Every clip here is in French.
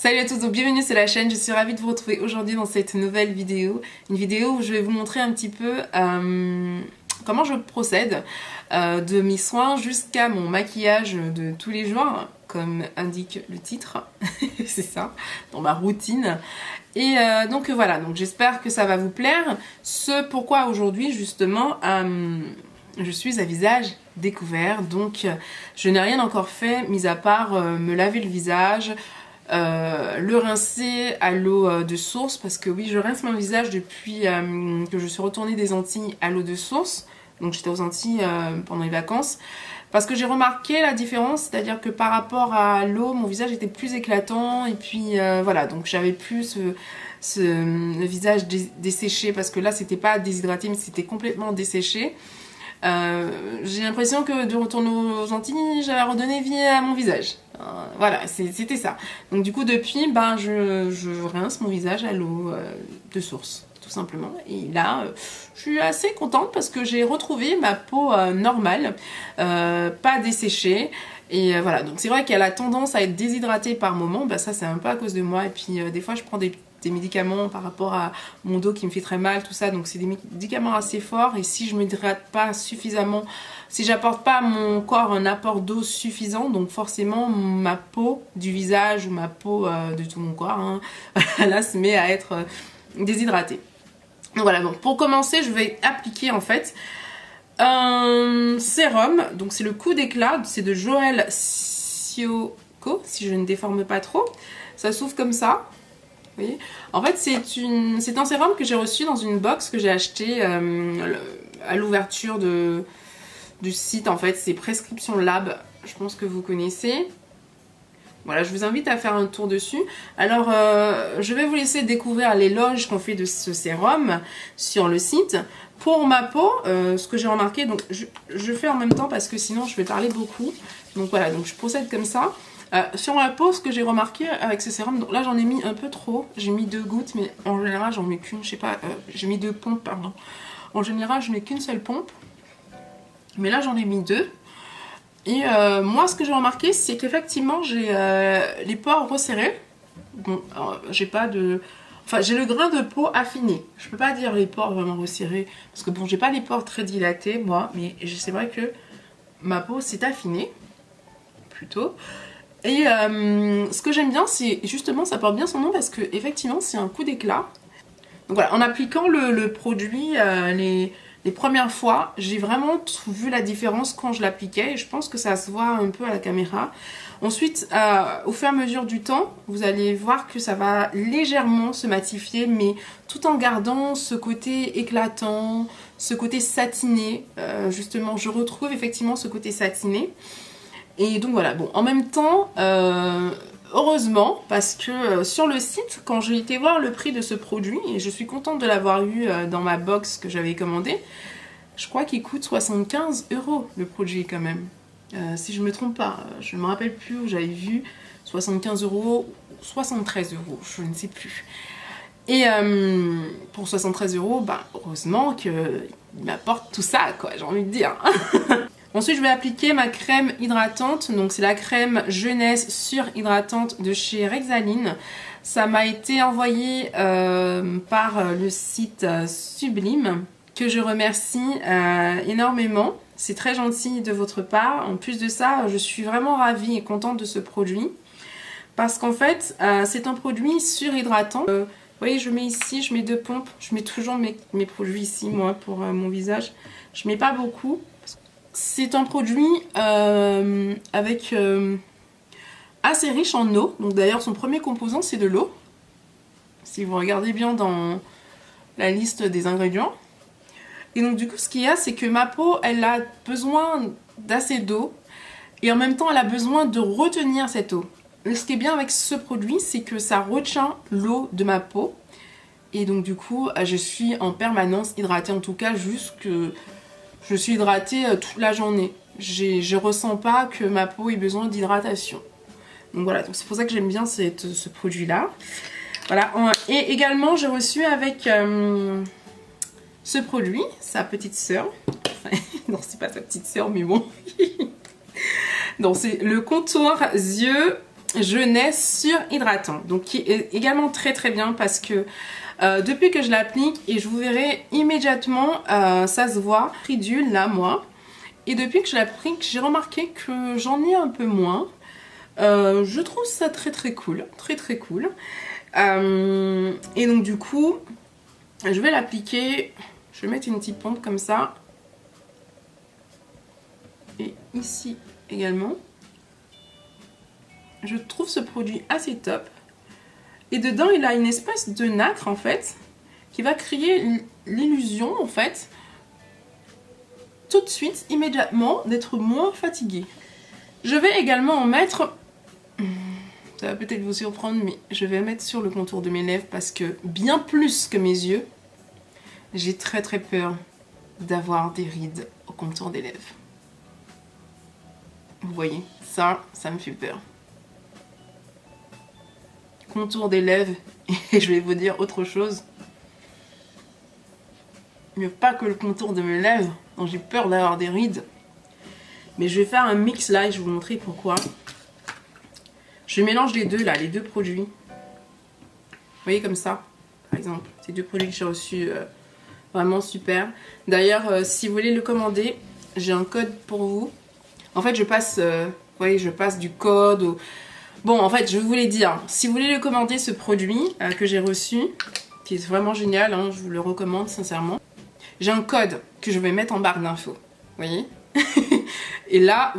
Salut à tous, donc bienvenue sur la chaîne, je suis ravie de vous retrouver aujourd'hui dans cette nouvelle vidéo. Une vidéo où je vais vous montrer un petit peu comment je procède de mes soins jusqu'à mon maquillage de tous les jours, comme indique le titre, c'est ça, dans ma routine. Et donc voilà, donc j'espère que ça va vous plaire. Ce pourquoi aujourd'hui justement je suis à visage découvert, donc je n'ai rien encore fait mis à part me laver le visage, le rincer à l'eau de source, parce que oui, je rince mon visage depuis que je suis retournée des Antilles à l'eau de source. Donc j'étais aux Antilles pendant les vacances, parce que j'ai remarqué la différence, c'est-à-dire que par rapport à l'eau, mon visage était plus éclatant, et puis voilà, donc j'avais plus le visage desséché, parce que là c'était pas déshydraté mais c'était complètement desséché. J'ai l'impression que de retourner aux Antilles, j'avais redonné vie à mon visage. Voilà, c'était ça. Donc du coup depuis, je rince mon visage à l'eau de source, tout simplement. Et là, je suis assez contente parce que j'ai retrouvé ma peau normale, pas desséchée. Et voilà, donc c'est vrai qu'elle a tendance à être déshydratée par moment, ça c'est un peu à cause de moi. Et puis des fois je prends des médicaments par rapport à mon dos qui me fait très mal, tout ça, donc c'est des médicaments assez forts, et si je ne m'hydrate pas suffisamment, si j'apporte pas à mon corps un apport d'eau suffisant, donc forcément ma peau du visage ou ma peau de tout mon corps, là se met à être déshydratée. Donc voilà, donc pour commencer je vais appliquer en fait un sérum, donc c'est le coup d'éclat, c'est de Joël Sioko, si je ne déforme pas trop, ça s'ouvre comme ça. Vous voyez, en fait c'est un sérum que j'ai reçu dans une box que j'ai acheté à l'ouverture du site. En fait c'est Prescription Lab, je pense que vous connaissez. Voilà, je vous invite à faire un tour dessus. Alors je vais vous laisser découvrir l'éloge qu'on fait de ce sérum sur le site. Pour ma peau, ce que j'ai remarqué, donc je fais en même temps parce que sinon je vais parler beaucoup. Donc voilà, donc je procède comme ça. Sur la peau, ce que j'ai remarqué avec ce sérum, donc là j'en ai mis un peu trop, j'ai mis 2 gouttes, mais en général j'en mets qu'une, je sais pas, j'ai mis 2 pompes, pardon. En général je mets qu'une seule pompe, mais là j'en ai mis 2. Et moi ce que j'ai remarqué, c'est qu'effectivement j'ai les pores resserrés. Bon, j'ai pas de... Enfin, j'ai le grain de peau affiné. Je peux pas dire les pores vraiment resserrés, parce que bon, j'ai pas les pores très dilatés, moi, mais c'est vrai que ma peau s'est affinée, plutôt. Et ce que j'aime bien, c'est justement, ça porte bien son nom parce que effectivement c'est un coup d'éclat. Donc voilà, en appliquant le produit les premières fois, j'ai vraiment vu la différence quand je l'appliquais, et je pense que ça se voit un peu à la caméra. Ensuite, au fur et à mesure du temps, vous allez voir que ça va légèrement se matifier, mais tout en gardant ce côté éclatant, ce côté satiné. Justement, je retrouve effectivement ce côté satiné. Et donc voilà, bon, en même temps, heureusement, parce que sur le site, quand j'ai été voir le prix de ce produit, et je suis contente de l'avoir eu dans ma box que j'avais commandée, je crois qu'il coûte 75 € le produit quand même. Si je ne me trompe pas, je ne me rappelle plus où j'avais vu 75 €, 73 €, je ne sais plus. Et pour 73 €, heureusement qu'il m'apporte tout ça, quoi, j'ai envie de dire. Ensuite, je vais appliquer ma crème hydratante. Donc, c'est la crème jeunesse surhydratante de chez Rexaline. Ça m'a été envoyé par le site Sublime, que je remercie énormément. C'est très gentil de votre part. En plus de ça, je suis vraiment ravie et contente de ce produit. Parce qu'en fait, c'est un produit surhydratant. Vous voyez, je mets ici, je mets 2 pompes. Je mets toujours mes produits ici, moi, pour mon visage. Je mets pas beaucoup. C'est un produit avec assez riche en eau. Donc d'ailleurs son premier composant c'est de l'eau. Si vous regardez bien dans la liste des ingrédients. Et donc du coup ce qu'il y a, c'est que ma peau elle a besoin d'assez d'eau. Et en même temps elle a besoin de retenir cette eau. Et ce qui est bien avec ce produit, c'est que ça retient l'eau de ma peau. Et donc du coup je suis en permanence hydratée, en tout cas jusque... Je suis hydratée toute la journée. Je ressens pas que ma peau ait besoin d'hydratation. Donc voilà, donc c'est pour ça que j'aime bien ce produit-là. Voilà, et également j'ai reçu avec ce produit, sa petite sœur. Non, c'est pas sa petite sœur, mais bon. Donc c'est le contour yeux Jeunesse Surhydratant. Donc qui est également très bien parce que depuis que je l'applique, et je vous verrai immédiatement, ça se voit, ridule là moi. Et depuis que je l'applique, j'ai remarqué que j'en ai un peu moins. Je trouve ça très cool, très cool. Et donc du coup, je vais l'appliquer, je vais mettre une petite pompe comme ça. Et ici également. Je trouve ce produit assez top. Et dedans, il a une espèce de nacre en fait, qui va créer l'illusion en fait, tout de suite, immédiatement, d'être moins fatigué. Je vais également en mettre, ça va peut-être vous surprendre, mais je vais mettre sur le contour de mes lèvres parce que bien plus que mes yeux, j'ai très peur d'avoir des rides au contour des lèvres. Vous voyez, ça me fait peur. Contour des lèvres, et je vais vous dire autre chose. Mais pas que le contour de mes lèvres, dont j'ai peur d'avoir des rides. Mais je vais faire un mix là et je vais vous montrer pourquoi. Je mélange les deux là, les deux produits. Vous voyez comme ça, par exemple. Ces deux produits que j'ai reçus, vraiment super. D'ailleurs, si vous voulez le commander, j'ai un code pour vous. En fait, je passe, vous voyez, je passe du code au... Bon, en fait, je voulais dire, si vous voulez le commander, ce produit que j'ai reçu, qui est vraiment génial, hein, je vous le recommande sincèrement. J'ai un code que je vais mettre en barre d'infos, vous voyez. Et là,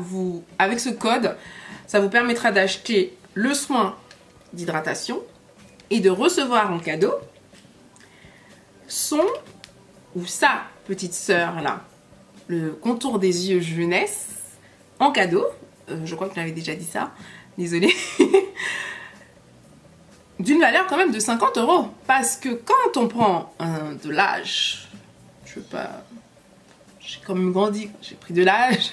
avec ce code, ça vous permettra d'acheter le soin d'hydratation et de recevoir en cadeau son ou sa petite sœur là, le contour des yeux jeunesse en cadeau. Je crois que je l'avais déjà dit ça. Désolée. D'une valeur quand même de 50 €. Parce que quand on prend de l'âge, je veux pas... J'ai quand même grandi, j'ai pris de l'âge.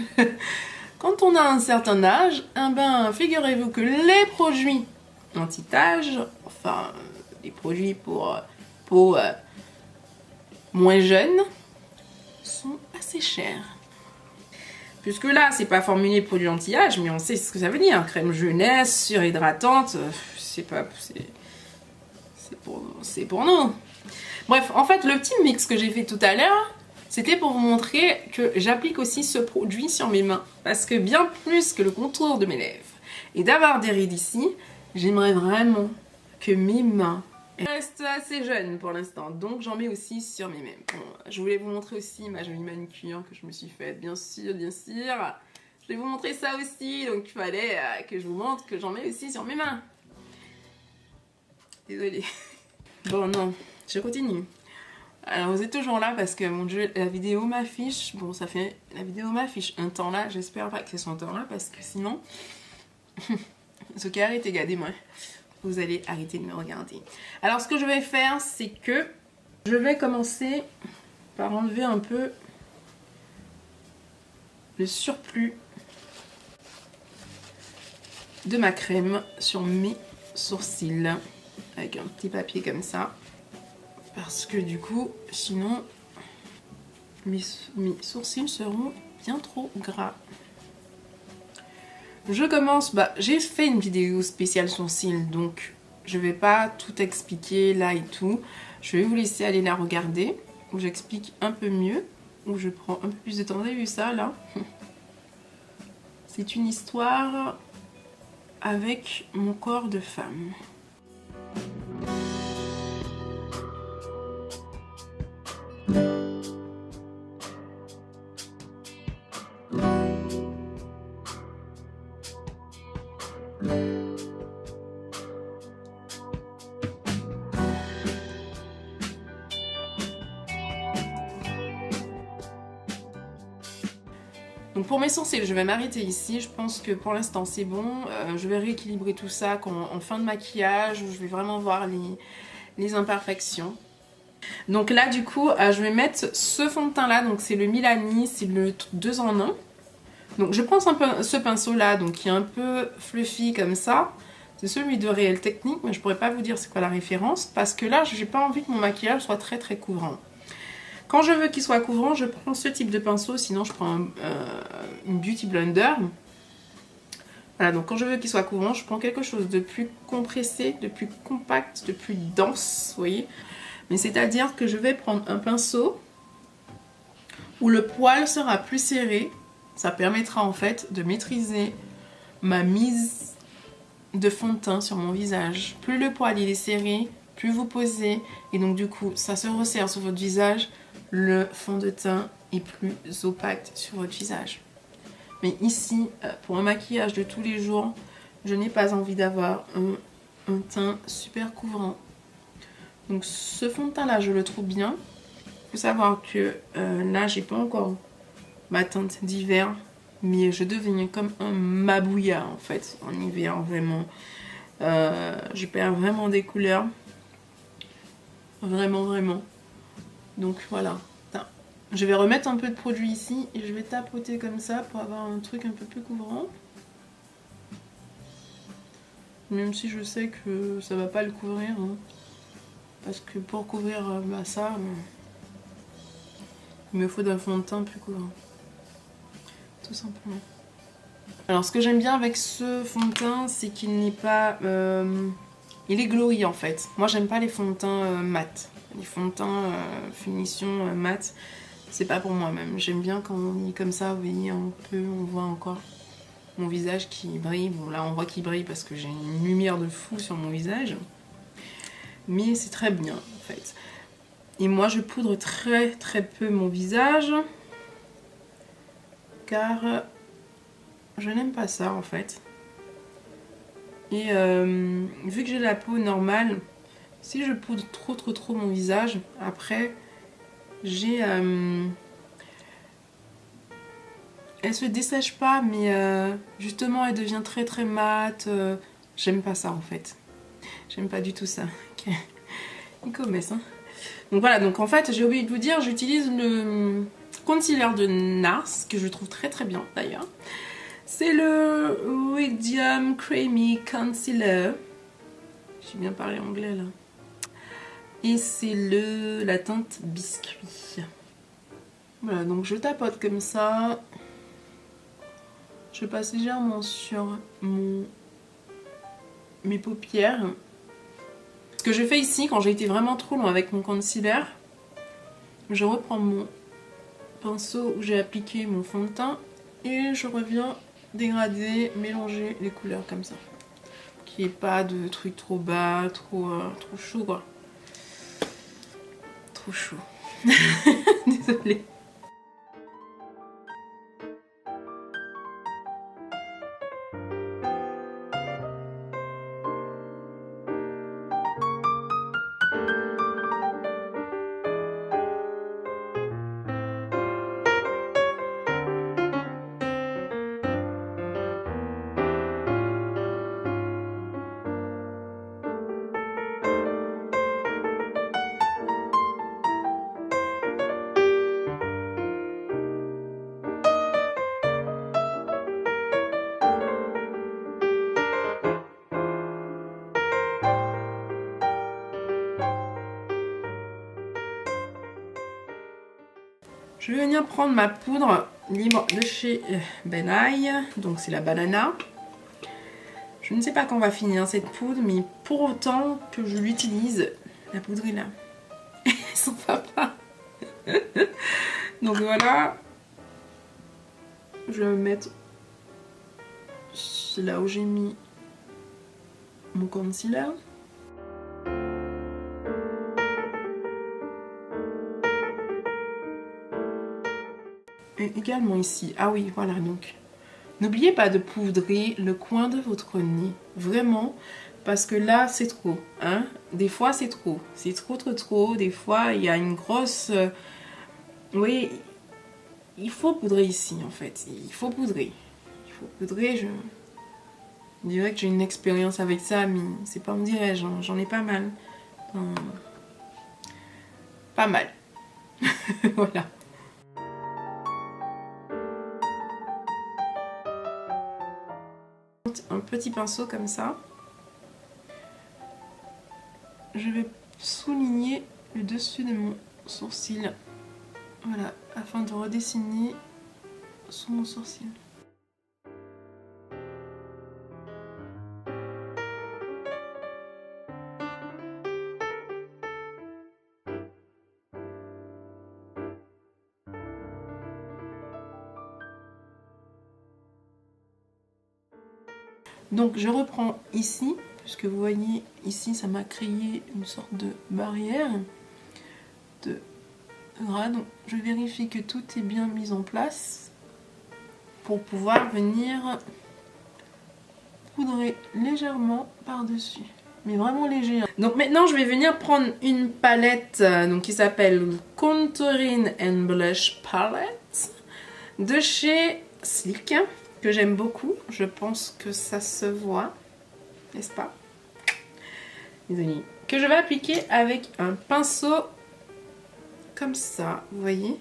Quand on a un certain âge, eh ben, figurez-vous que les produits anti-âge, enfin, les produits pour peau moins jeune, sont assez chers. Puisque là, c'est pas formulé produit anti-âge, mais on sait ce que ça veut dire. Crème jeunesse, surhydratante, c'est pour nous. Bref, en fait, le petit mix que j'ai fait tout à l'heure, c'était pour vous montrer que j'applique aussi ce produit sur mes mains. Parce que bien plus que le contour de mes lèvres et d'avoir des rides ici, j'aimerais vraiment que mes mains restent assez jeunes pour l'instant. Donc j'en mets aussi sur mes mains. Bon, je voulais vous montrer aussi ma jolie manucure que je me suis faite, bien sûr. Je vais vous montrer ça aussi, donc il fallait que je vous montre que j'en mets aussi sur mes mains. Désolée. Bon, non, je continue. Alors vous êtes toujours là parce que mon Dieu, la vidéo m'affiche. Bon, ça fait... La vidéo m'affiche un temps là. J'espère pas que c'est son temps là parce que sinon... Ce qui arrête, regardez-moi. Vous allez arrêter de me regarder. Alors ce que je vais faire, c'est que je vais commencer par enlever un peu le surplus de ma crème sur mes sourcils. Avec un petit papier comme ça. Parce que du coup, sinon, mes sourcils seront bien trop gras. Je commence, j'ai fait une vidéo spéciale sourcils, donc je vais pas tout expliquer là et tout. Je vais vous laisser aller la regarder, où j'explique un peu mieux, où je prends un peu plus de temps. Vous avez vu ça là? C'est une histoire avec mon corps de femme. Donc pour mes sourcils, je vais m'arrêter ici. Je pense que pour l'instant c'est bon. Je vais rééquilibrer tout ça en fin de maquillage, où je vais vraiment voir les imperfections. Donc là du coup, je vais mettre ce fond de teint là. Donc c'est le Milani, c'est le 2 en 1. Donc je prends ce pinceau là, donc qui est un peu fluffy comme ça. C'est celui de Réel Technique, mais je pourrais pas vous dire c'est quoi la référence. Parce que là, j'ai pas envie que mon maquillage soit très couvrant. Quand je veux qu'il soit couvrant, je prends ce type de pinceau, sinon je prends une Beauty Blender. Voilà, donc quand je veux qu'il soit couvrant, je prends quelque chose de plus compressé, de plus compact, de plus dense, vous voyez. Mais c'est-à-dire que je vais prendre un pinceau où le poil sera plus serré. Ça permettra en fait de maîtriser ma mise de fond de teint sur mon visage. Plus le poil il est serré, plus vous posez, et donc du coup ça se resserre sur votre visage, le fond de teint est plus opaque sur votre visage. Mais ici, pour un maquillage de tous les jours, je n'ai pas envie d'avoir un teint super couvrant. Donc ce fond de teint là, je le trouve bien. Il faut savoir que là, j'ai pas encore ma teinte d'hiver, mais je deviens comme un mabouilla en fait en hiver, vraiment. Je perds vraiment des couleurs. Vraiment, vraiment. Donc voilà. Je vais remettre un peu de produit ici et je vais tapoter comme ça pour avoir un truc un peu plus couvrant. Même si je sais que ça va pas le couvrir. Hein. Parce que pour couvrir ça, il me faut d'un fond de teint plus couvrant. Tout simplement. Alors ce que j'aime bien avec ce fond de teint, c'est qu'il n'est pas... il est glowy en fait. Moi j'aime pas les fonds de teint mat. Les fonds de teint finition mat, c'est pas pour moi-même. J'aime bien quand on est comme ça, vous voyez, on voit encore mon visage qui brille. Bon là on voit qu'il brille parce que j'ai une lumière de fou sur mon visage. Mais c'est très bien en fait. Et moi je poudre très très peu mon visage. Car je n'aime pas ça en fait. Et vu que j'ai la peau normale, si je poudre trop mon visage, après j'ai... elle se dessèche pas, mais justement elle devient très très mate. J'aime pas ça en fait. J'aime pas du tout ça. Ils connaissent, hein. Donc voilà, donc en fait j'ai oublié de vous dire, j'utilise le concealer de NARS, que je trouve très très bien d'ailleurs. C'est le Medium Creamy Concealer. J'ai bien parlé anglais là. Et c'est la teinte biscuit. Voilà, donc je tapote comme ça. Je passe légèrement sur mes paupières. Ce que je fais ici, quand j'ai été vraiment trop loin avec mon concealer, je reprends mon pinceau où j'ai appliqué mon fond de teint et je reviens dégrader, mélanger les couleurs comme ça. Qu'il n'y ait pas de trucs trop bas, trop chaud quoi. Trop chaud. Désolée. Je vais venir prendre ma poudre libre de chez Ben Nye, donc c'est la banana. Je ne sais pas quand on va finir cette poudre, mais pour autant que je l'utilise, la poudre est là. Son papa. Donc voilà. Je vais me mettre là où j'ai mis mon concealer. Et également ici. Ah oui, voilà donc. N'oubliez pas de poudrer le coin de votre nez. Vraiment. Parce que là, c'est trop. Hein? Des fois, c'est trop. C'est trop. Des fois, il y a une grosse... Oui, il faut poudrer ici, en fait. Il faut poudrer. Il faut poudrer. Je dirais que j'ai une expérience avec ça, mais c'est pas, on dirait, j'en ai pas mal. Pas mal. Voilà. Un petit pinceau comme ça. Je vais souligner le dessus de mon sourcil. Voilà, afin de redessiner sous mon sourcil. Donc je reprends ici, puisque vous voyez ici ça m'a créé une sorte de barrière de gras. Donc je vérifie que tout est bien mis en place pour pouvoir venir poudrer légèrement par-dessus. Mais vraiment léger. Donc maintenant je vais venir prendre une palette donc, qui s'appelle Contouring and Blush Palette de chez Sleek, que j'aime beaucoup. Je pense que ça se voit, n'est-ce pas? Désolée. Que je vais appliquer avec un pinceau comme ça, vous voyez?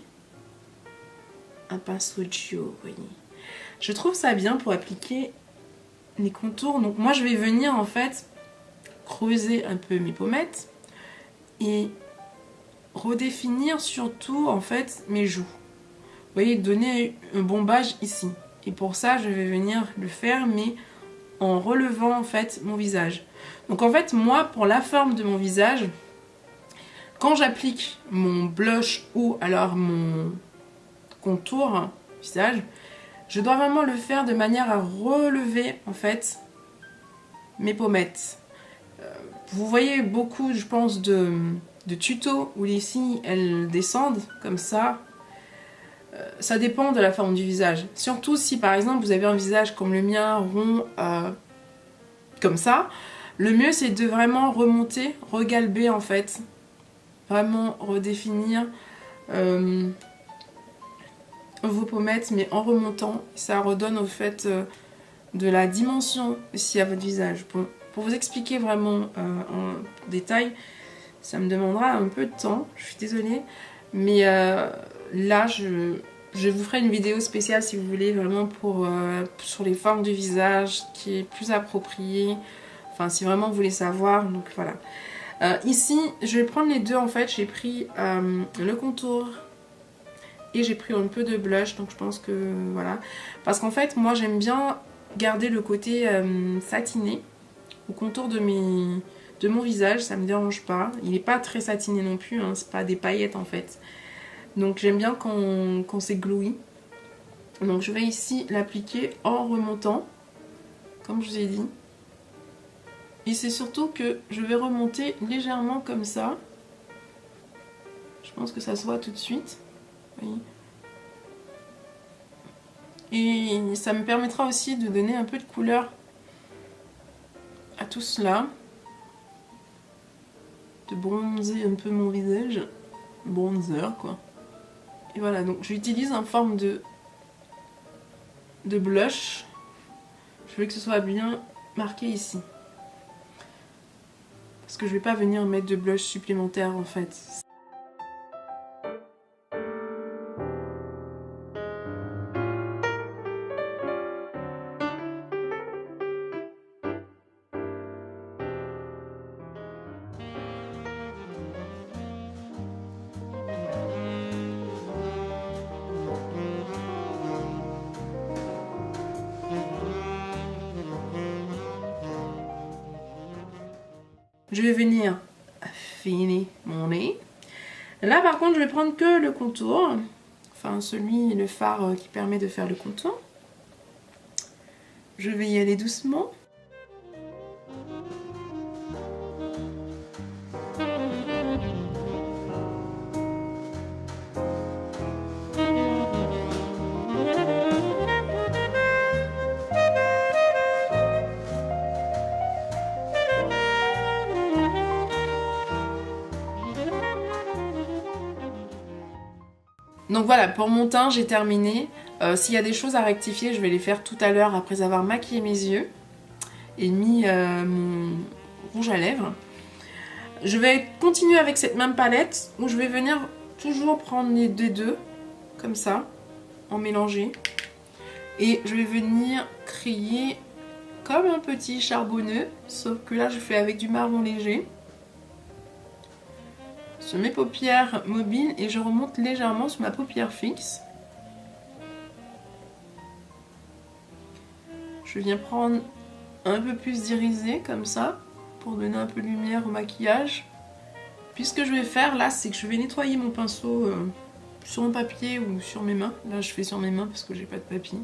Un pinceau Gio, vous voyez? Je trouve ça bien pour appliquer les contours. Donc moi je vais venir en fait creuser un peu mes pommettes et redéfinir surtout en fait mes joues. Vous voyez, donner un bombage ici. Et pour ça, je vais venir le faire, mais en relevant en fait mon visage. Donc en fait, moi, pour la forme de mon visage, quand j'applique mon blush ou alors mon contour visage, je dois vraiment le faire de manière à relever en fait mes pommettes. Vous voyez beaucoup, je pense, de tutos où les filles, elles descendent comme ça. Ça dépend de la forme du visage. Surtout si, par exemple, vous avez un visage comme le mien, rond, comme ça. Le mieux, c'est de vraiment remonter, regalber, en fait. Vraiment redéfinir vos pommettes, mais en remontant. Ça redonne, au fait, de la dimension aussi à votre visage. Bon. Pour vous expliquer vraiment en détail, ça me demandera un peu de temps, je suis désolée. Mais là, je vous ferai une vidéo spéciale si vous voulez, vraiment sur les formes du visage, qui est plus appropriée. Enfin, si vraiment vous voulez savoir, donc voilà. Ici, je vais prendre les deux en fait. J'ai pris le contour et j'ai pris un peu de blush, donc je pense que voilà. Parce qu'en fait, moi j'aime bien garder le côté satiné au contour de mon visage, ça me dérange pas. Il n'est pas très satiné non plus, hein, c'est pas des paillettes en fait. Donc j'aime bien quand c'est glowy. Donc je vais ici l'appliquer en remontant, comme je vous ai dit. Et c'est surtout que je vais remonter légèrement comme ça. Je pense que ça se voit tout de suite. Oui. Et ça me permettra aussi de donner un peu de couleur à tout cela. De bronzer un peu mon visage. Bronzer quoi. Et voilà, donc j'utilise en forme de blush. Je veux que ce soit bien marqué ici. Parce que je vais pas venir mettre de blush supplémentaire en fait. Je vais venir affiner mon nez. Là par contre je vais prendre que le contour. Enfin le fard qui permet de faire le contour. Je vais y aller doucement. Donc voilà, pour mon teint, j'ai terminé. S'il y a des choses à rectifier, je vais les faire tout à l'heure après avoir maquillé mes yeux et mis mon rouge à lèvres. Je vais continuer avec cette même palette où je vais venir toujours prendre les deux, comme ça, en mélanger. Et je vais venir créer comme un petit charbonneux, sauf que là je fais avec du marron léger. Sur mes paupières mobiles et je remonte légèrement sur ma paupière fixe. Je viens prendre un peu plus d'irisé comme ça pour donner un peu de lumière au maquillage. Puis ce que je vais faire là, c'est que je vais nettoyer mon pinceau sur un papier ou sur mes mains. Là je fais sur mes mains parce que j'ai pas de papier.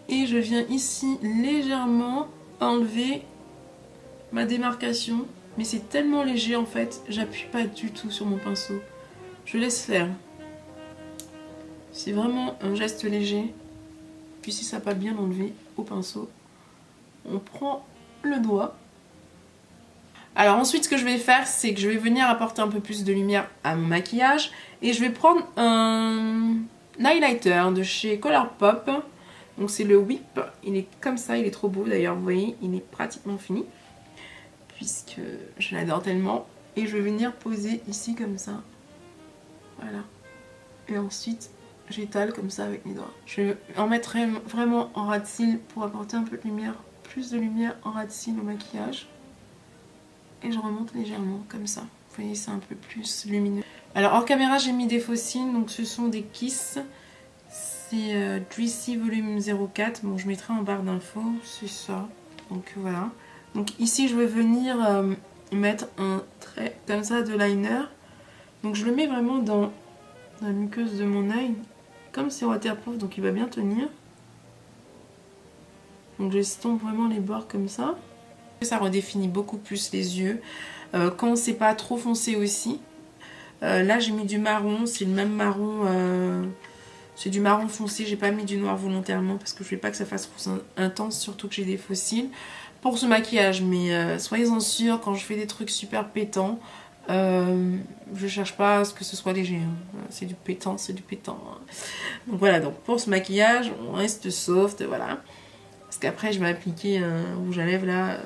Et je viens ici légèrement enlever ma démarcation. Mais c'est tellement léger en fait, j'appuie pas du tout sur mon pinceau. Je laisse faire. C'est vraiment un geste léger. Puis si ça n'a pas bien enlevé au pinceau, on prend le doigt. Alors ensuite ce que je vais faire, c'est que je vais venir apporter un peu plus de lumière à mon maquillage. Et je vais prendre un highlighter de chez Colourpop. Donc c'est le Whip, il est comme ça, il est trop beau d'ailleurs, vous voyez, il est pratiquement fini. Puisque je l'adore tellement. Et je vais venir poser ici comme ça. Voilà. Et ensuite, j'étale comme ça avec mes doigts. Je vais en mettre vraiment en ras de cils pour apporter un peu de lumière, plus de lumière en ras de cils au maquillage. Et je remonte légèrement comme ça. Vous voyez, c'est un peu plus lumineux. Alors hors caméra, j'ai mis des faux cils, donc ce sont des Kiss. C'est Juicy Volume 04. Bon, je mettrai en barre d'infos, c'est ça. Donc voilà. Donc ici, je vais venir mettre un trait comme ça de liner. Donc je le mets vraiment dans la muqueuse de mon œil. Comme c'est waterproof, donc il va bien tenir. Donc j'estompe vraiment les bords comme ça. Ça redéfinit beaucoup plus les yeux. Quand c'est pas trop foncé aussi. Là j'ai mis du marron, c'est le même marron. C'est du marron foncé, j'ai pas mis du noir volontairement parce que je veux pas que ça fasse rose intense, surtout que j'ai des faux cils. Pour ce maquillage, mais soyez-en sûrs, quand je fais des trucs super pétants, je cherche pas à ce que ce soit léger. Hein. C'est du pétant, c'est du pétant. Hein. Donc voilà, donc pour ce maquillage, on reste soft, voilà. Parce qu'après, je vais appliquer un rouge à lèvres là.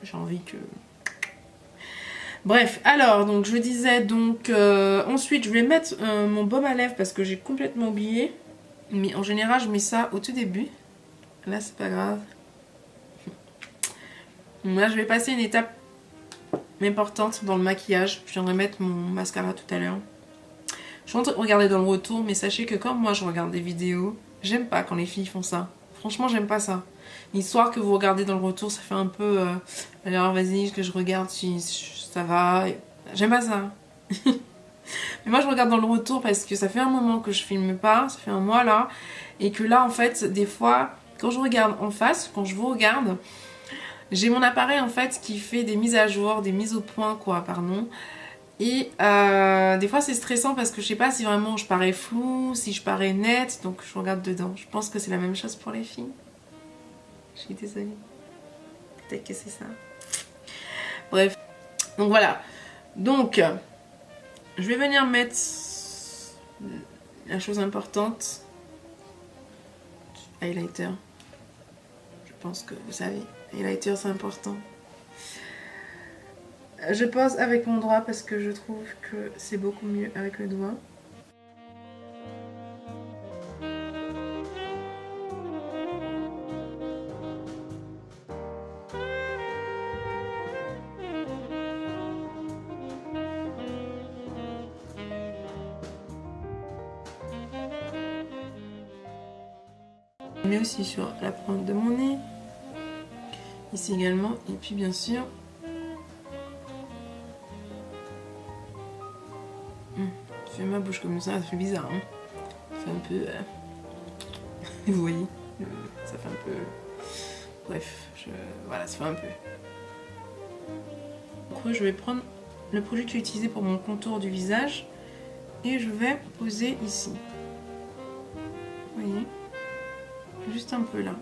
J'ai envie que... Bref, alors, donc je disais, donc ensuite, je vais mettre mon baume à lèvres parce que j'ai complètement oublié. Mais en général, je mets ça au tout début. Là, c'est pas grave. Là, je vais passer une étape importante dans le maquillage. Je viendrai mettre mon mascara tout à l'heure. Je suis en train de regarder dans le retour, mais sachez que quand moi je regarde des vidéos, j'aime pas quand les filles font ça. Franchement, j'aime pas ça. L'histoire que vous regardez dans le retour, ça fait un peu... alors vas-y, que je regarde si ça va. J'aime pas ça. Mais moi, je regarde dans le retour parce que ça fait un moment que je filme pas. Ça fait un mois là. Et que là, en fait, des fois, quand je regarde en face, quand je vous regarde... J'ai mon appareil en fait qui fait des mises à jour, des mises au point quoi, pardon. Et des fois c'est stressant parce que je sais pas si vraiment je parais floue, si je parais nette, donc je regarde dedans. Je pense que c'est la même chose pour les filles. Je suis désolée. Peut-être que c'est ça. Bref. Donc voilà. Donc, je vais venir mettre la chose importante. Highlighter. Je pense que vous savez. Highlighter, c'est important. Je pose avec mon doigt parce que je trouve que c'est beaucoup mieux avec le doigt. Je mets aussi sur la pointe de mon nez. Ici également. Et puis bien sûr... Je fais ma bouche comme ça fait bizarre. Hein, ça fait un peu... vous voyez, ça fait un peu... Bref, voilà, ça fait un peu... Donc, je vais prendre le produit que j'ai utilisé pour mon contour du visage. Et je vais poser ici. Vous voyez, juste un peu là.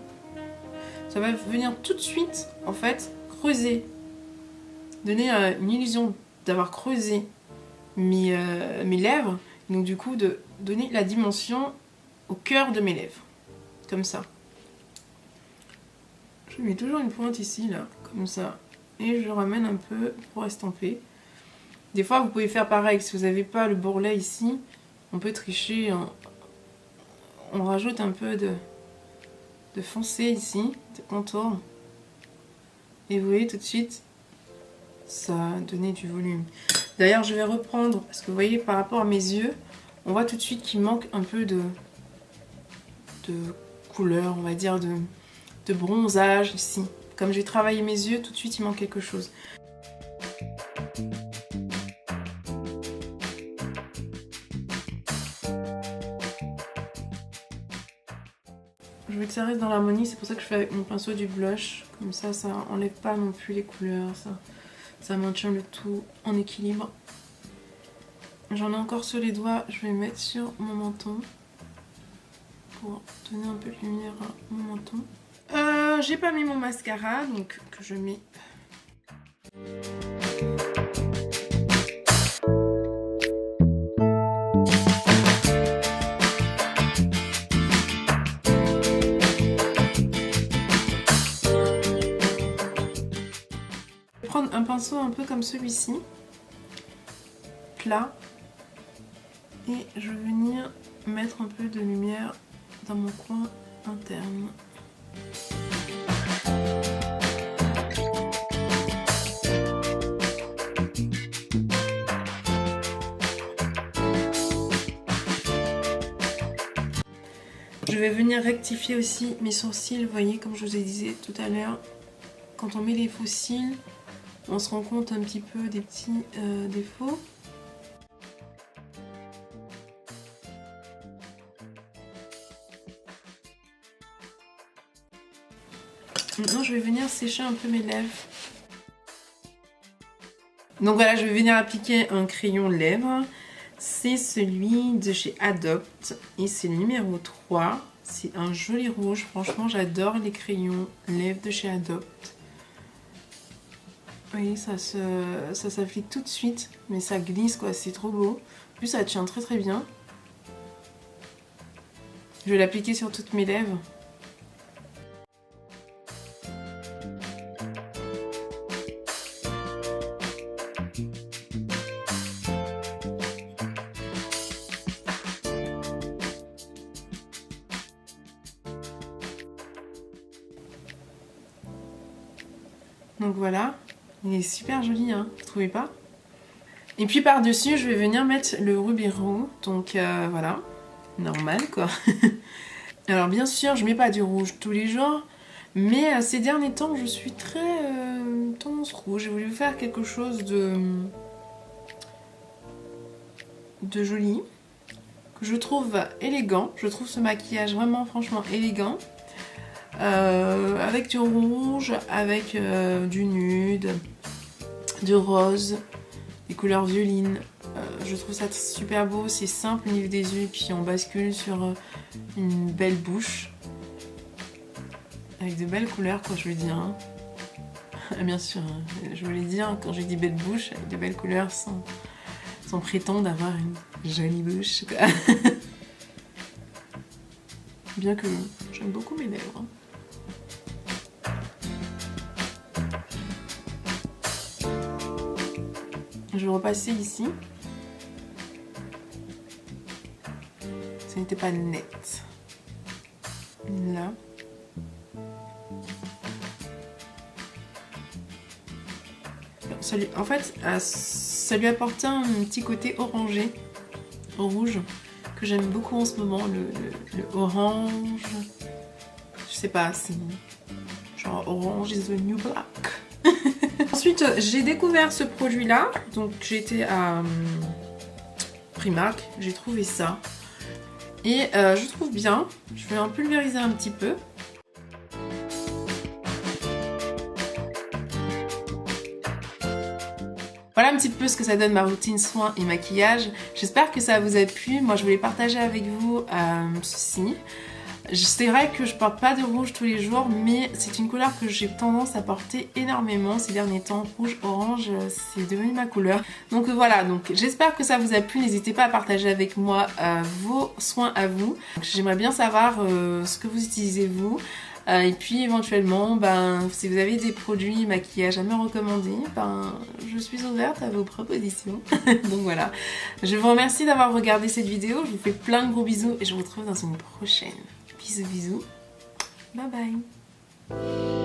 Ça va venir tout de suite, en fait, creuser. Donner une illusion d'avoir creusé mes lèvres. Donc du coup, de donner la dimension au cœur de mes lèvres. Comme ça. Je mets toujours une pointe ici, là, comme ça. Et je ramène un peu pour estomper. Des fois, vous pouvez faire pareil. Si vous n'avez pas le bourrelet ici, on peut tricher. On rajoute un peu de foncé ici, de contour. Et vous voyez tout de suite, ça a donné du volume. D'ailleurs, je vais reprendre, parce que vous voyez, par rapport à mes yeux, on voit tout de suite qu'il manque un peu de couleur, on va dire, de bronzage ici. Comme j'ai travaillé mes yeux, tout de suite, il manque quelque chose. Je vais ça reste dans l'harmonie. C'est pour ça que je fais avec mon pinceau du blush. Comme ça, ça enlève pas non plus les couleurs. Ça maintient le tout en équilibre. J'en ai encore sur les doigts. Je vais mettre sur mon menton pour donner un peu de lumière à mon menton. J'ai pas mis mon mascara, donc que je mets. Je vais prendre un pinceau un peu comme celui-ci, plat, et je vais venir mettre un peu de lumière dans mon coin interne. Je vais venir rectifier aussi mes sourcils. Vous voyez, comme je vous ai dit tout à l'heure, quand on met les faux cils, on se rend compte un petit peu des petits défauts. Maintenant, je vais venir sécher un peu mes lèvres. Donc voilà, je vais venir appliquer un crayon lèvres. C'est celui de chez Adopt et c'est le numéro 3. C'est un joli rouge. Franchement, j'adore les crayons lèvres de chez Adopt. Vous voyez, ça s'applique tout de suite, mais ça glisse quoi, c'est trop beau. En plus, ça tient très très bien. Je vais l'appliquer sur toutes mes lèvres. Donc voilà, il est super joli, hein, vous trouvez pas? Et puis par-dessus, je vais venir mettre le Ruby Rouge, donc voilà, normal quoi. Alors bien sûr, je mets pas du rouge tous les jours, mais ces derniers temps, je suis très tendance rouge. J'ai voulu faire quelque chose de joli, que je trouve élégant. Je trouve ce maquillage vraiment franchement élégant. Avec du rouge, avec du nude, du rose, des couleurs violines. Je trouve ça super beau, c'est simple au niveau des yeux, puis on bascule sur une belle bouche. Avec de belles couleurs, quoi, je veux dire. Hein. Bien sûr, hein, je voulais dire, quand je dis belle bouche, avec de belles couleurs, sans prétendre d'avoir une jolie bouche. Quoi. Bien que j'aime beaucoup mes lèvres. Hein. Je vais repasser ici. Ça n'était pas net. Là. En fait, ça lui apportait un petit côté orangé, rouge, que j'aime beaucoup en ce moment. Le orange. Je sais pas, c'est genre orange is the new black. Ensuite, j'ai découvert ce produit-là. Donc, j'étais à Primark. J'ai trouvé ça. Et je trouve bien. Je vais en pulvériser un petit peu. Voilà un petit peu ce que ça donne ma routine soins et maquillage. J'espère que ça vous a plu. Moi, je voulais partager avec vous ceci. C'est vrai que je porte pas de rouge tous les jours, mais c'est une couleur que j'ai tendance à porter énormément ces derniers temps. Rouge, orange, c'est devenu ma couleur. Donc voilà, donc j'espère que ça vous a plu. N'hésitez pas à partager avec moi vos soins à vous. J'aimerais bien savoir ce que vous utilisez vous. Et puis éventuellement, si vous avez des produits maquillage à me recommander, je suis ouverte à vos propositions. Donc voilà, je vous remercie d'avoir regardé cette vidéo. Je vous fais plein de gros bisous et je vous retrouve dans une prochaine. Bisous bisous. Bye bye.